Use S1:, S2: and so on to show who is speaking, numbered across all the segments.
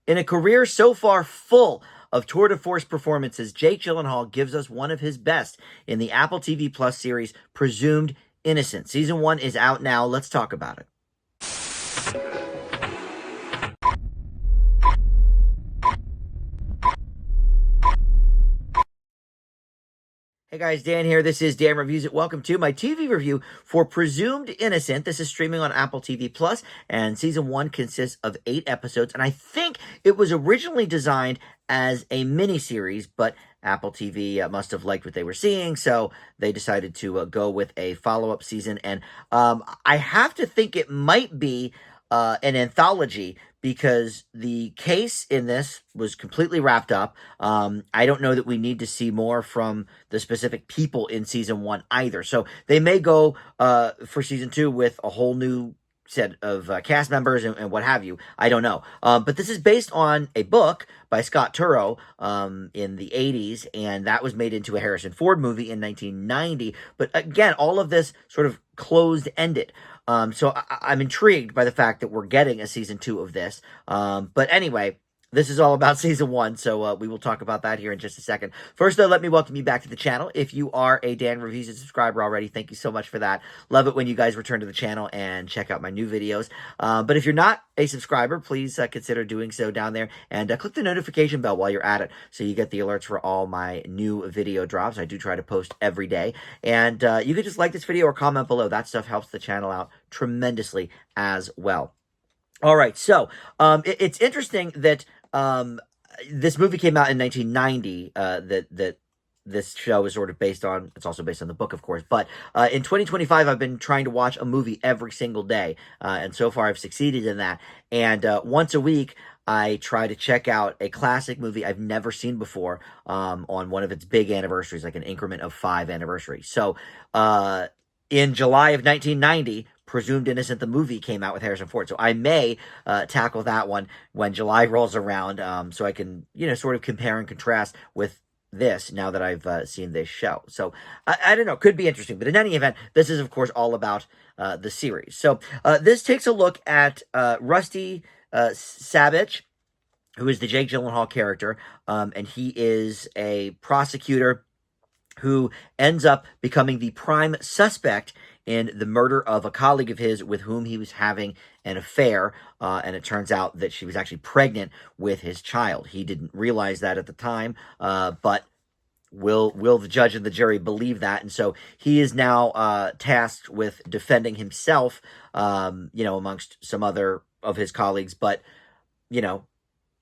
S1: In a career so far full of tour de force performances, Jake Gyllenhaal gives us one of his best in the Apple TV Plus series Presumed Innocent. Season 1 is out now. Let's talk about it. Hey guys, Dan here. This is Dan Reviews It. Welcome to my TV review for Presumed Innocent. This is streaming on Apple TV Plus, and season 1 consists of 8 episodes. And I think it was originally designed as a miniseries, but Apple TV must have liked what they were seeing, so they decided to go with a follow-up season. And I have to think it might be an anthology, because the case in this was completely wrapped up. I don't know that we need to see more from the specific people in season 1 either. So they may go for season 2 with a whole new set of cast members and what have you. I don't know. But this is based on a book by Scott Turow in the 80s, and that was made into a Harrison Ford movie in 1990. But again, all of this sort of closed-ended. So I'm intrigued by the fact that we're getting a season 2 of this. But anyway, this is all about season 1, so we will talk about that here in just a second. First, though, let me welcome you back to the channel. If you are a Dan Reviews It subscriber already, thank you so much for that. Love it when you guys return to the channel and check out my new videos. But if you're not a subscriber, please consider doing so down there, and click the notification bell while you're at it so you get the alerts for all my new video drops. I do try to post every day. And you could just like this video or comment below. That stuff helps the channel out tremendously as well. All right, so it's interesting that this movie came out in 1990, that this show is sort of based on. It's also based on the book, of course, but in 2025, I've been trying to watch a movie every single day, and so far I've succeeded in that. And once a week, I try to check out a classic movie I've never seen before on one of its big anniversaries, like an increment of 5 anniversaries. So in July of 1990, Presumed Innocent, the movie, came out with Harrison Ford. So I may tackle that one when July rolls around, so I can, sort of compare and contrast with this now that I've seen this show. So I don't know, could be interesting. But in any event, this is, of course, all about the series. So this takes a look at Rusty Sabich, who is the Jake Gyllenhaal character, and he is a prosecutor who ends up becoming the prime suspect in the murder of a colleague of his with whom he was having an affair, and it turns out that she was actually pregnant with his child. He didn't realize that at the time, but will the judge and the jury believe that? And so he is now tasked with defending himself, amongst some other of his colleagues, but,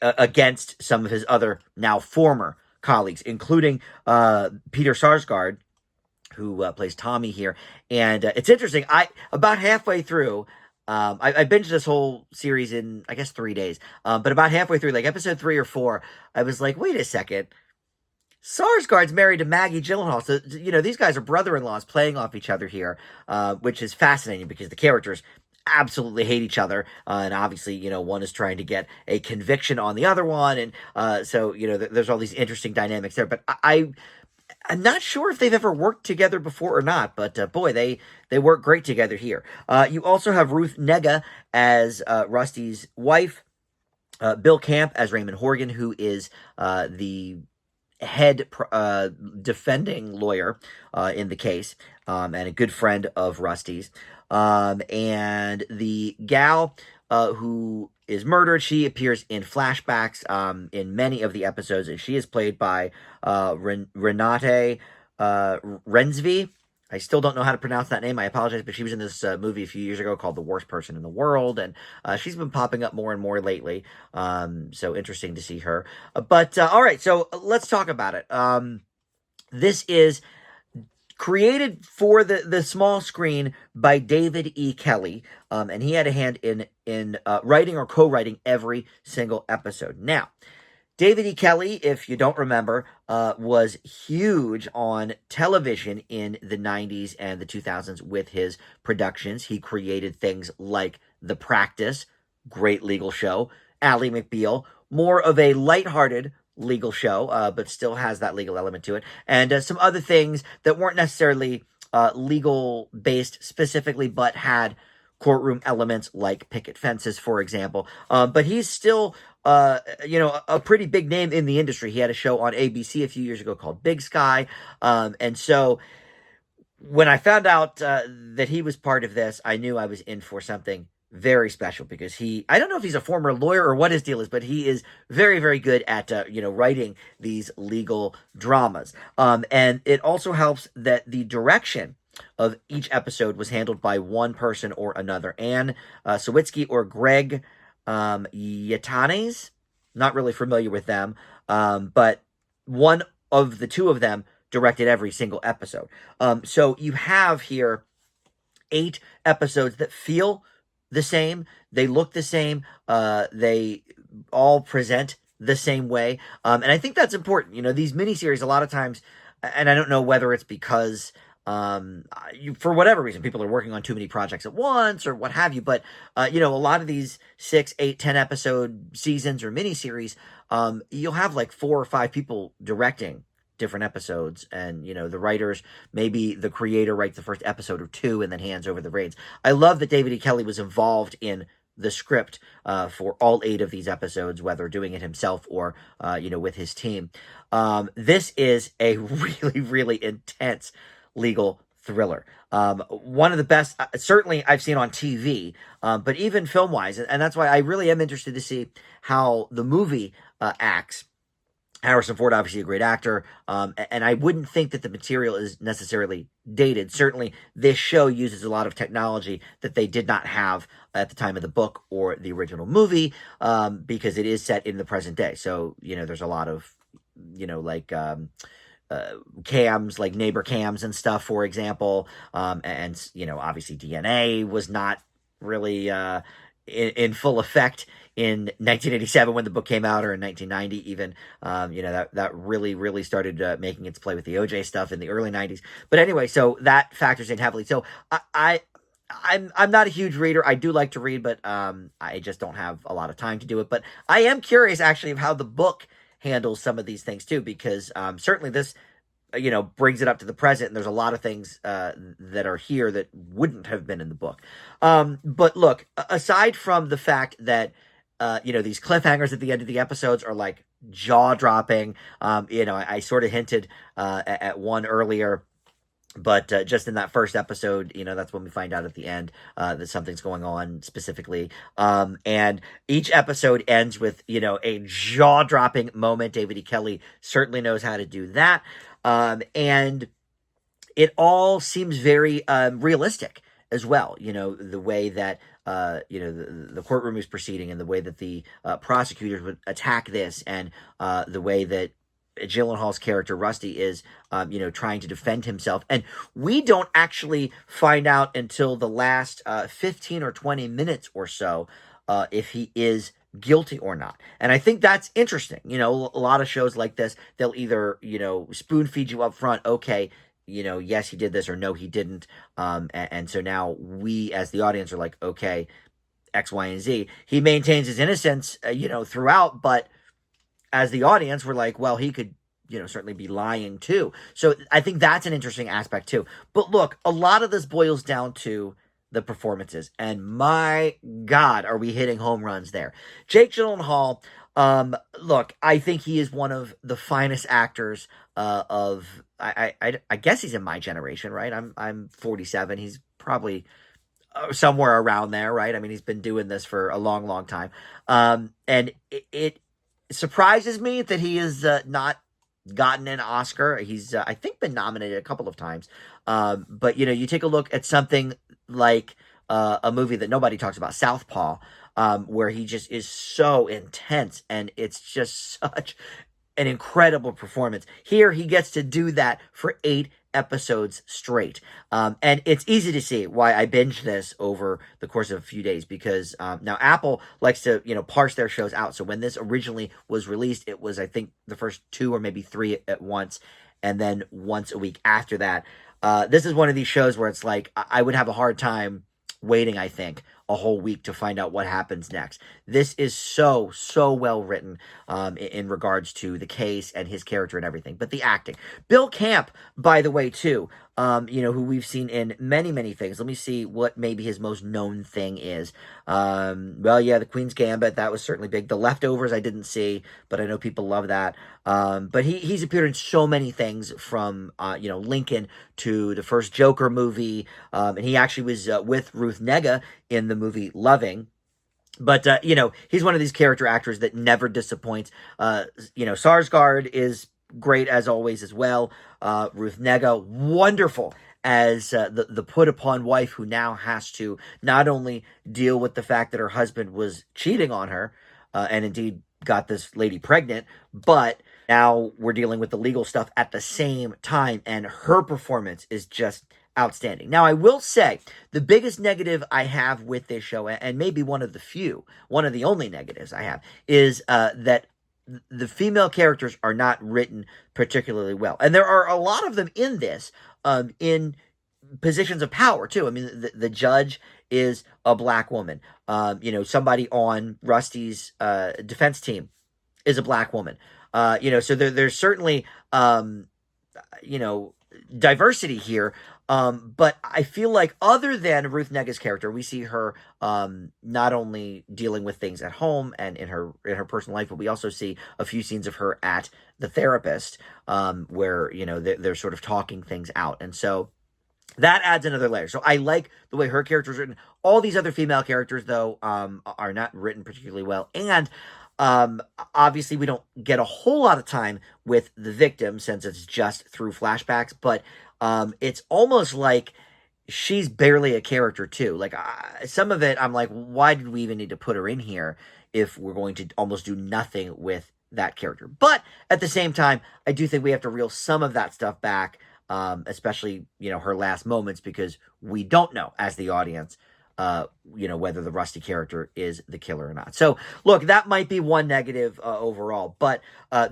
S1: against some of his other now former colleagues, including Peter Sarsgaard, who plays Tommy here. And it's interesting. About halfway through, I binged this whole series in, I guess, 3 days. But about halfway through, like episode 3 or 4, I was like, wait a second. Sarsgaard's married to Maggie Gyllenhaal. So, these guys are brother-in-laws playing off each other here, which is fascinating because the characters absolutely hate each other, and obviously, one is trying to get a conviction on the other one, and so, there's all these interesting dynamics there. But I'm not sure if they've ever worked together before or not, but boy, they work great together here. You also have Ruth Negga as Rusty's wife, Bill Camp as Raymond Horgan, who is the head defending lawyer in the case, and a good friend of Rusty's. And the gal who is murdered, she appears in flashbacks in many of the episodes, and she is played by Renate Rensby. I still don't know how to pronounce that name. I apologize, but she was in this movie a few years ago called The Worst Person in the World, and she's been popping up more and more lately, so interesting to see her. But, all right, so let's talk about it. This is created for the small screen by David E. Kelley, and he had a hand in writing or co-writing every single episode. Now, David E. Kelley, if you don't remember, was huge on television in the 90s and the 2000s with his productions. He created things like The Practice, great legal show, Ally McBeal, more of a lighthearted legal show, but still has that legal element to it, and some other things that weren't necessarily legal-based specifically, but had courtroom elements like picket fences, for example. But he's still a pretty big name in the industry. He had a show on ABC a few years ago called Big Sky. And so when I found out that he was part of this, I knew I was in for something very special because I don't know if he's a former lawyer or what his deal is, but he is very, very good at, writing these legal dramas. And it also helps that the direction of each episode was handled by one person or another. Anne Sawitsky or Greg Yatanes. Not really familiar with them, but one of the two of them directed every single episode. So you have here 8 episodes that feel the same. They look the same. They all present the same way. And I think that's important. These miniseries, a lot of times, and I don't know whether it's because for whatever reason, people are working on too many projects at once or what have you. But, a lot of these 6, 8, 10 episode seasons or miniseries, you'll have like 4 or 5 people directing different episodes, and the writers, maybe the creator writes the first episode or 2 and then hands over the reins. I love that David E. Kelley was involved in the script for all 8 of these episodes, whether doing it himself or with his team. This is a really, really intense legal thriller. One of the best, certainly I've seen on TV, but even film-wise, and that's why I really am interested to see how the movie acts. Harrison Ford, obviously a great actor, and I wouldn't think that the material is necessarily dated. Certainly, this show uses a lot of technology that they did not have at the time of the book or the original movie, because it is set in the present day. So, there's a lot of, cams, like neighbor cams and stuff, for example, and obviously DNA was not really in full effect in 1987 when the book came out, or in 1990 even. That really started making its play with the OJ stuff in the early 90s. But anyway, so that factors in heavily. So I'm not a huge reader. I do like to read, but I just don't have a lot of time to do it. But I am curious, actually, of how the book handles some of these things too, because certainly this brings it up to the present, and there's a lot of things that are here that wouldn't have been in the book. But look, aside from the fact that these cliffhangers at the end of the episodes are like jaw-dropping, I sort of hinted at one earlier, but just in that first episode, that's when we find out at the end that something's going on specifically. And each episode ends with, a jaw-dropping moment. David E. Kelley certainly knows how to do that. And it all seems very realistic as well. The way that, the courtroom is proceeding, and the way that the prosecutors would attack this, and the way that Gyllenhaal's character Rusty is, trying to defend himself. And we don't actually find out until the last 15 or 20 minutes or so if he is guilty or not. And I think that's interesting. A lot of shows like this, they'll either, spoon feed you up front, okay, yes, he did this, or no, he didn't. And so now we, as the audience, are like, okay, X, Y, and Z. He maintains his innocence, throughout, but as the audience, we're like, well, he could, certainly be lying too. So I think that's an interesting aspect too. But look, a lot of this boils down to the performances, and my God, are we hitting home runs there. Jake Gyllenhaal, look, I think he is one of the finest actors I guess he's in my generation, right? I'm 47. He's probably somewhere around there, right? I mean, he's been doing this for a long, long time. And it surprises me that he has not gotten an Oscar. He's, I think, been nominated a couple of times. But, you take a look at something like a movie that nobody talks about, Southpaw, where he just is so intense, and it's just such an incredible performance. Here, he gets to do that for 8 episodes straight. And it's easy to see why I binged this over the course of a few days, because now Apple likes to, parse their shows out. So when this originally was released, it was, I think, the first 2 or maybe 3 at once, and then once a week after that. This is one of these shows where it's like, I would have a hard time waiting, I think, a whole week to find out what happens next. This is so, so well written in regards to the case and his character and everything. But the acting. Bill Camp, by the way, too, who we've seen in many, many things. Let me see what maybe his most known thing is. Well, yeah, The Queen's Gambit, that was certainly big. The Leftovers, I didn't see, but I know people love that. But he's appeared in so many things from, Lincoln to the first Joker movie. And he actually was with Ruth Negga in the movie Loving. But, he's one of these character actors that never disappoints. Sarsgaard is great as always as well. Ruth Negga, wonderful as the put upon wife who now has to not only deal with the fact that her husband was cheating on her and indeed got this lady pregnant, but now we're dealing with the legal stuff at the same time, and her performance is just outstanding. Now, I will say the biggest negative I have with this show, and maybe one of the only negatives I have, is that the female characters are not written particularly well. And there are a lot of them in this, in positions of power, too. I mean, the judge is a black woman. Somebody on Rusty's defense team is a black woman. So there's certainly, diversity here. But I feel like other than Ruth Negga's character, we see her not only dealing with things at home and in her personal life, but we also see a few scenes of her at the therapist where, they're sort of talking things out. And so that adds another layer. So I like the way her character is written. All these other female characters, though, are not written particularly well. And obviously, we don't get a whole lot of time with the victim since it's just through flashbacks. But it's almost like she's barely a character, too. Like, some of it, I'm like, why did we even need to put her in here if we're going to almost do nothing with that character? But at the same time, I do think we have to reel some of that stuff back. Especially, her last moments, because we don't know as the audience, whether the Rusty character is the killer or not. So, look, that might be one negative overall, but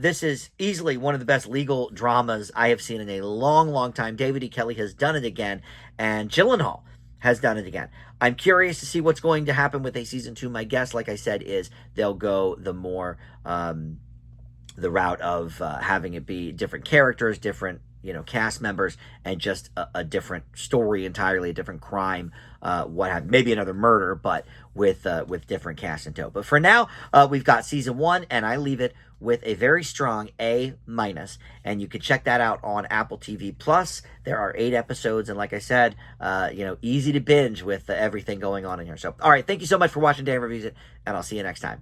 S1: this is easily one of the best legal dramas I have seen in a long, long time. David E. Kelley has done it again, and Gyllenhaal has done it again. I'm curious to see what's going to happen with a season 2. My guess, like I said, is they'll go the more, the route of having it be different characters, different cast members, and just a different story entirely, a different crime, maybe another murder, but with different cast in tow. But for now, we've got season 1, and I leave it with a very strong A-, and you can check that out on Apple TV Plus. There are 8 episodes, and like I said, easy to binge with everything going on in here. So, all right, thank you so much for watching Dan Reviews It, and I'll see you next time.